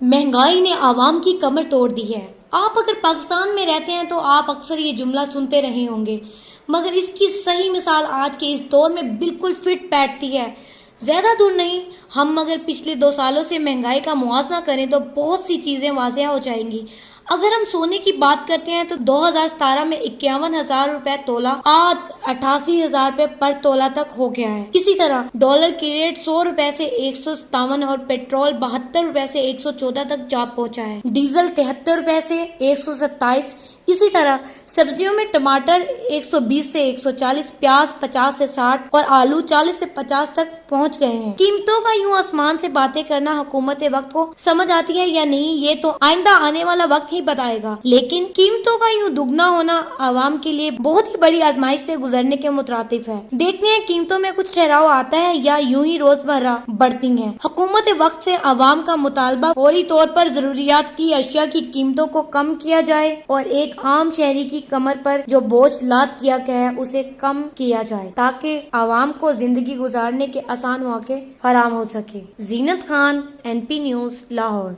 महंगाई ने आवाम की कमर तोड़ दी है। आप अगर पाकिस्तान में रहते हैं तो आप अक्सर ये जुमला सुनते रहे होंगे, मगर इसकी सही मिसाल आज के इस दौर में बिल्कुल फिट बैठती है। ज़्यादा दूर नहीं, हम अगर पिछले 2 सालों से महंगाई का मुआवजा करें तो बहुत सी चीज़ें वाज़ेह हो जाएंगी। अगर हम सोने की बात करते हैं तो 2017 में 51,000 रुपए तोला आज 88,000 रुपए पर तोला तक हो गया है। इसी तरह डॉलर की रेट 100 रुपए से 157 और पेट्रोल 72 रुपए से 114 तक जा पहुंचा है। डीजल 73 रुपए से 127। इसी तरह सब्जियों में टमाटर 120 से 140, प्याज 50 से 60 और आलू 40 से 50 तक पहुंच गए हैं। कीमतों का यूं आसमान से बातें करना हुकूमत वक्त को समझ आती है या नहीं, ये तो आइंदा आने वाला वक्त ही बताएगा। लेकिन कीमतों का यूं दुगना होना आवाम के लिए बहुत ही बड़ी आजमाइश से गुजरने के मुतरातिफ है। देखते हैं कीमतों में कुछ ठहराव आता है या यूं ही रोजमर्रा बढ़ती हैं। हुकूमत वक्त से आवाम का मुतालबा फौरी तौर पर जरूरियात की अशिया की कीमतों को कम किया जाए और एक आम शहरी की कमर पर जो बोझ लाद दिया गया है उसे कम किया जाए, ताकि आवाम को जिंदगी गुजारने के आसान मौके फराहम हो सके। जीनत खान, NP न्यूज़, लाहौर।